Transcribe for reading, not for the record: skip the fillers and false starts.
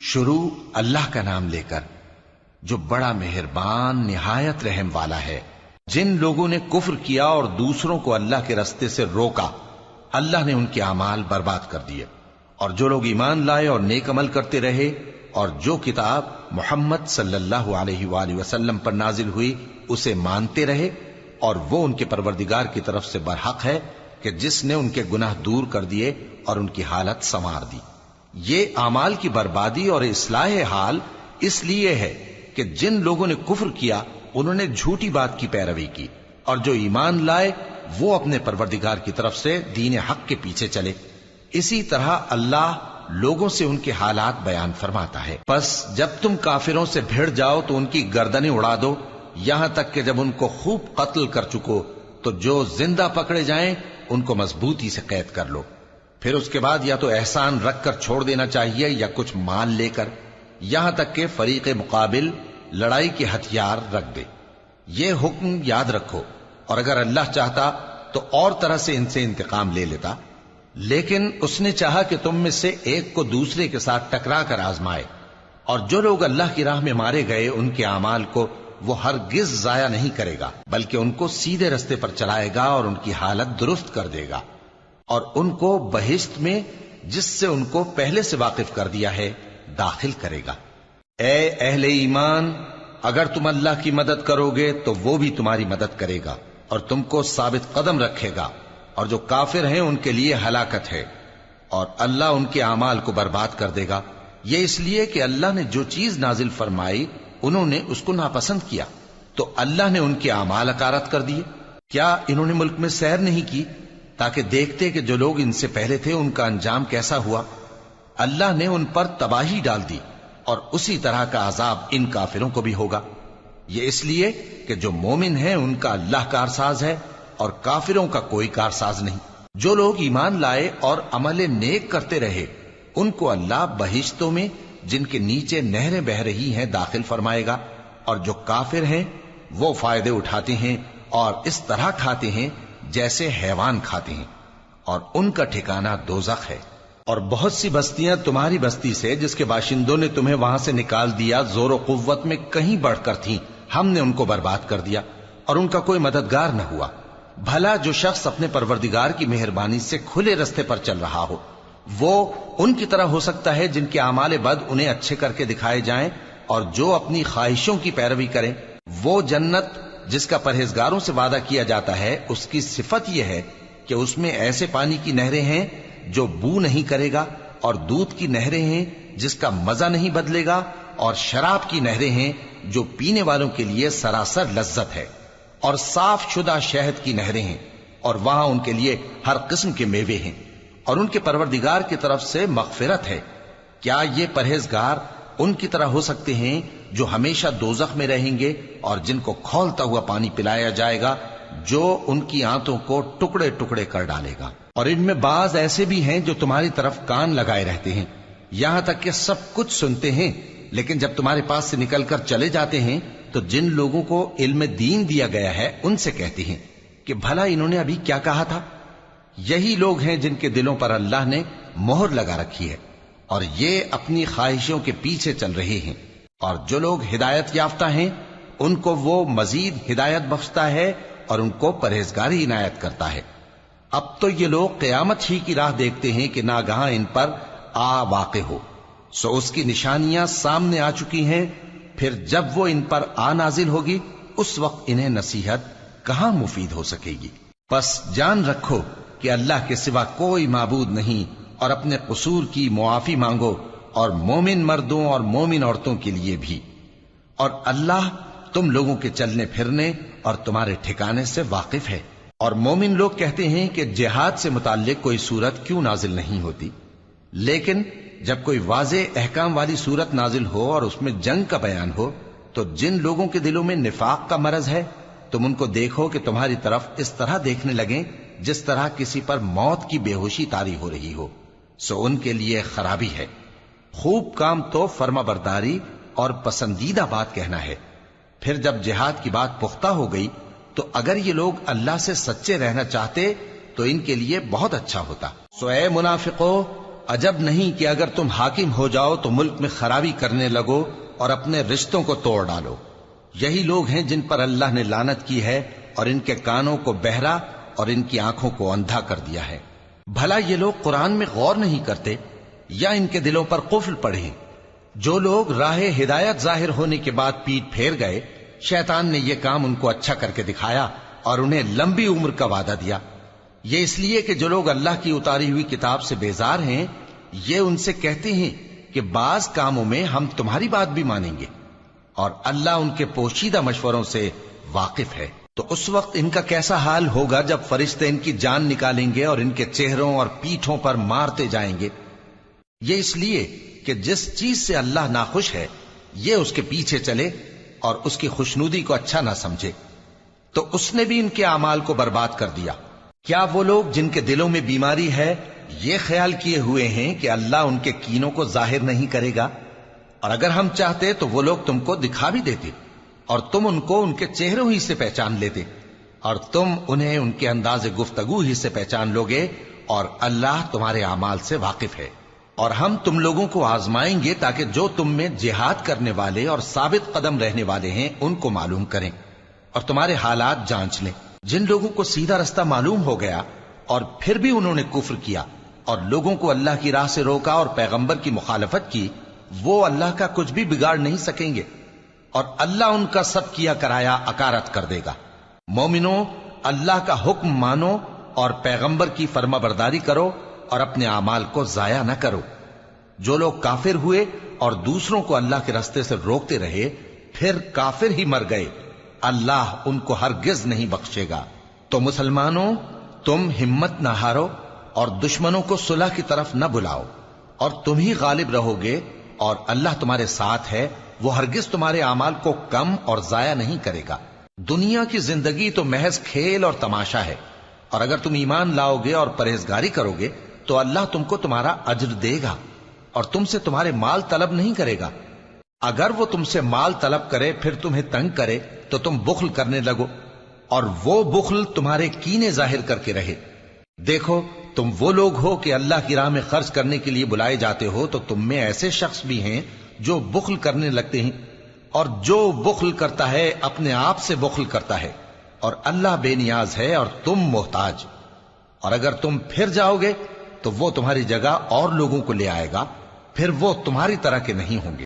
شروع اللہ کا نام لے کر جو بڑا مہربان نہایت رحم والا ہے۔ جن لوگوں نے کفر کیا اور دوسروں کو اللہ کے رستے سے روکا، اللہ نے ان کے اعمال برباد کر دیے، اور جو لوگ ایمان لائے اور نیک عمل کرتے رہے اور جو کتاب محمد صلی اللہ علیہ وآلہ وسلم پر نازل ہوئی اسے مانتے رہے، اور وہ ان کے پروردگار کی طرف سے برحق ہے کہ جس نے ان کے گناہ دور کر دیے اور ان کی حالت سنوار دی۔ یہ اعمال کی بربادی اور اصلاح حال اس لیے ہے کہ جن لوگوں نے کفر کیا انہوں نے جھوٹی بات کی پیروی کی، اور جو ایمان لائے وہ اپنے پروردگار کی طرف سے دین حق کے پیچھے چلے۔ اسی طرح اللہ لوگوں سے ان کے حالات بیان فرماتا ہے۔ پس جب تم کافروں سے بھیڑ جاؤ تو ان کی گردنیں اڑا دو، یہاں تک کہ جب ان کو خوب قتل کر چکو تو جو زندہ پکڑے جائیں ان کو مضبوطی سے قید کر لو۔ پھر اس کے بعد یا تو احسان رکھ کر چھوڑ دینا چاہیے یا کچھ مال لے کر، یہاں تک کہ فریق مقابل لڑائی کے ہتھیار رکھ دے۔ یہ حکم یاد رکھو، اور اگر اللہ چاہتا تو اور طرح سے ان سے انتقام لے لیتا، لیکن اس نے چاہا کہ تم میں سے ایک کو دوسرے کے ساتھ ٹکرا کر آزمائے۔ اور جو لوگ اللہ کی راہ میں مارے گئے ان کے اعمال کو وہ ہرگز ضائع نہیں کرے گا، بلکہ ان کو سیدھے رستے پر چلائے گا اور ان کی حالت درست کر دے گا، اور ان کو بہشت میں جس سے ان کو پہلے سے واقف کر دیا ہے داخل کرے گا۔ اے اہل ایمان، اگر تم اللہ کی مدد کرو گے تو وہ بھی تمہاری مدد کرے گا اور تم کو ثابت قدم رکھے گا، اور جو کافر ہیں ان کے لیے ہلاکت ہے، اور اللہ ان کے اعمال کو برباد کر دے گا۔ یہ اس لیے کہ اللہ نے جو چیز نازل فرمائی انہوں نے اس کو ناپسند کیا، تو اللہ نے ان کے اعمال اکارت کر دیے۔ کیا انہوں نے ملک میں سیر نہیں کی تاکہ دیکھتے کہ جو لوگ ان سے پہلے تھے ان کا انجام کیسا ہوا؟ اللہ نے ان پر تباہی ڈال دی، اور اسی طرح کا عذاب ان کافروں کو بھی ہوگا۔ یہ اس لیے کہ جو مومن ہیں ان کا اللہ کارساز ہے اور کافروں کا کوئی کارساز نہیں۔ جو لوگ ایمان لائے اور عمل نیک کرتے رہے ان کو اللہ بہشتوں میں جن کے نیچے نہریں بہ رہی ہیں داخل فرمائے گا، اور جو کافر ہیں وہ فائدے اٹھاتے ہیں اور اس طرح کھاتے ہیں جیسے حیوان کھاتے ہیں، اور ان کا ٹھکانہ دوزخ ہے۔ اور بہت سی بستیاں تمہاری بستی سے جس کے باشندوں نے تمہیں وہاں سے نکال دیا زور و قوت میں کہیں بڑھ کر تھیں، ہم نے ان کو برباد کر دیا اور ان کا کوئی مددگار نہ ہوا۔ بھلا جو شخص اپنے پروردگار کی مہربانی سے کھلے رستے پر چل رہا ہو وہ ان کی طرح ہو سکتا ہے جن کے اعمال بد انہیں اچھے کر کے دکھائے جائیں، اور جو اپنی خواہشوں کی پیروی کریں وہ جنت جس کا پرہیزگاروں سے وعدہ کیا جاتا ہے اس کی صفت یہ ہے کہ اس میں ایسے پانی کی نہریں ہیں جو بو نہیں کرے گا، اور دودھ کی نہریں ہیں جس کا مزہ نہیں بدلے گا، اور شراب کی نہریں ہیں جو پینے والوں کے لیے سراسر لذت ہے، اور صاف شدہ شہد کی نہریں ہیں، اور وہاں ان کے لیے ہر قسم کے میوے ہیں، اور ان کے پروردگار کی طرف سے مغفرت ہے۔ کیا یہ پرہیزگار ان کی طرح ہو سکتے ہیں جو ہمیشہ دوزخ میں رہیں گے اور جن کو کھولتا ہوا پانی پلایا جائے گا جو ان کی آنتوں کو ٹکڑے ٹکڑے کر ڈالے گا؟ اور ان میں بعض ایسے بھی ہیں جو تمہاری طرف کان لگائے رہتے ہیں، یہاں تک کہ سب کچھ سنتے ہیں، لیکن جب تمہارے پاس سے نکل کر چلے جاتے ہیں تو جن لوگوں کو علم دین دیا گیا ہے ان سے کہتے ہیں کہ بھلا انہوں نے ابھی کیا کہا تھا؟ یہی لوگ ہیں جن کے دلوں پر اللہ نے مہر لگا رکھی ہے اور یہ اپنی خواہشوں کے پیچھے چل رہے ہیں، اور جو لوگ ہدایت یافتہ ہیں ان کو وہ مزید ہدایت بخشتا ہے اور ان کو پرہیزگاری عنایت کرتا ہے۔ اب تو یہ لوگ قیامت ہی کی راہ دیکھتے ہیں کہ ناگہاں ان پر آ واقع ہو، سو اس کی نشانیاں سامنے آ چکی ہیں، پھر جب وہ ان پر آ نازل ہوگی اس وقت انہیں نصیحت کہاں مفید ہو سکے گی۔ پس جان رکھو کہ اللہ کے سوا کوئی معبود نہیں، اور اپنے قصور کی معافی مانگو، اور مومن مردوں اور مومن عورتوں کے لیے بھی، اور اللہ تم لوگوں کے چلنے پھرنے اور تمہارے ٹھکانے سے واقف ہے۔ اور مومن لوگ کہتے ہیں کہ جہاد سے متعلق کوئی سورت کیوں نازل نہیں ہوتی، لیکن جب کوئی واضح احکام والی سورت نازل ہو اور اس میں جنگ کا بیان ہو تو جن لوگوں کے دلوں میں نفاق کا مرض ہے تم ان کو دیکھو کہ تمہاری طرف اس طرح دیکھنے لگیں جس طرح کسی پر موت کی بے ہوشی طاری ہو رہی ہو، سو ان کے لیے خرابی ہے۔ خوب کام تو فرما برداری اور پسندیدہ بات کہنا ہے۔ پھر جب جہاد کی بات پختہ ہو گئی تو اگر یہ لوگ اللہ سے سچے رہنا چاہتے تو ان کے لیے بہت اچھا ہوتا۔ سو اے منافقو، عجب نہیں کہ اگر تم حاکم ہو جاؤ تو ملک میں خرابی کرنے لگو اور اپنے رشتوں کو توڑ ڈالو۔ یہی لوگ ہیں جن پر اللہ نے لعنت کی ہے اور ان کے کانوں کو بہرا اور ان کی آنکھوں کو اندھا کر دیا ہے۔ بھلا یہ لوگ قرآن میں غور نہیں کرتے یا ان کے دلوں پر قفل پڑے؟ جو لوگ راہ ہدایت ظاہر ہونے کے بعد پیٹ پھیر گئے، شیطان نے یہ کام ان کو اچھا کر کے دکھایا اور انہیں لمبی عمر کا وعدہ دیا۔ یہ اس لیے کہ جو لوگ اللہ کی اتاری ہوئی کتاب سے بیزار ہیں، یہ ان سے کہتے ہیں کہ بعض کاموں میں ہم تمہاری بات بھی مانیں گے، اور اللہ ان کے پوشیدہ مشوروں سے واقف ہے۔ تو اس وقت ان کا کیسا حال ہوگا جب فرشتے ان کی جان نکالیں گے اور ان کے چہروں اور پیٹھوں پر مارتے جائیں گے۔ یہ اس لیے کہ جس چیز سے اللہ ناخوش ہے یہ اس کے پیچھے چلے اور اس کی خوشنودی کو اچھا نہ سمجھے، تو اس نے بھی ان کے اعمال کو برباد کر دیا۔ کیا وہ لوگ جن کے دلوں میں بیماری ہے یہ خیال کیے ہوئے ہیں کہ اللہ ان کے کینوں کو ظاہر نہیں کرے گا؟ اور اگر ہم چاہتے تو وہ لوگ تم کو دکھا بھی دیتے اور تم ان کو ان کے چہروں ہی سے پہچان لیتے، اور تم انہیں ان کے انداز گفتگو ہی سے پہچان لوگے، اور اللہ تمہارے اعمال سے واقف ہے۔ اور ہم تم لوگوں کو آزمائیں گے تاکہ جو تم میں جہاد کرنے والے اور ثابت قدم رہنے والے ہیں ان کو معلوم کریں اور تمہارے حالات جانچ لیں۔ جن لوگوں کو سیدھا رستہ معلوم ہو گیا اور پھر بھی انہوں نے کفر کیا اور لوگوں کو اللہ کی راہ سے روکا اور پیغمبر کی مخالفت کی، وہ اللہ کا کچھ بھی بگاڑ نہیں سکیں گے، اور اللہ ان کا سب کیا کرایا اکارت کر دے گا۔ مومنو، اللہ کا حکم مانو اور پیغمبر کی فرما برداری کرو اور اپنے اعمال کو ضائع نہ کرو۔ جو لوگ کافر ہوئے اور دوسروں کو اللہ کے راستے سے روکتے رہے پھر کافر ہی مر گئے، اللہ ان کو ہرگز نہیں بخشے گا۔ تو مسلمانوں، تم ہمت نہ ہارو اور دشمنوں کو صلح کی طرف نہ بلاؤ، اور تم ہی غالب رہو گے، اور اللہ تمہارے ساتھ ہے، وہ ہرگز تمہارے اعمال کو کم اور ضائع نہیں کرے گا۔ دنیا کی زندگی تو محض کھیل اور تماشا ہے، اور اگر تم ایمان لاؤ گے اور پرہیزگاری کرو گے تو اللہ تم کو تمہارا اجر دے گا اور تم سے تمہارے مال طلب نہیں کرے گا۔ اگر وہ تم سے مال طلب کرے پھر تمہیں تنگ کرے تو تم بخل کرنے لگو، اور وہ بخل تمہارے کینے ظاہر کر کے رہے۔ دیکھو، تم وہ لوگ ہو کہ اللہ کی راہ میں خرچ کرنے کے لیے بلائے جاتے ہو، تو تم میں ایسے شخص بھی ہیں جو بخل کرنے لگتے ہیں، اور جو بخل کرتا ہے اپنے آپ سے بخل کرتا ہے، اور اللہ بے نیاز ہے اور تم محتاج۔ اور اگر تم پھر جاؤ گے تو وہ تمہاری جگہ اور لوگوں کو لے آئے گا، پھر وہ تمہاری طرح کے نہیں ہوں گے۔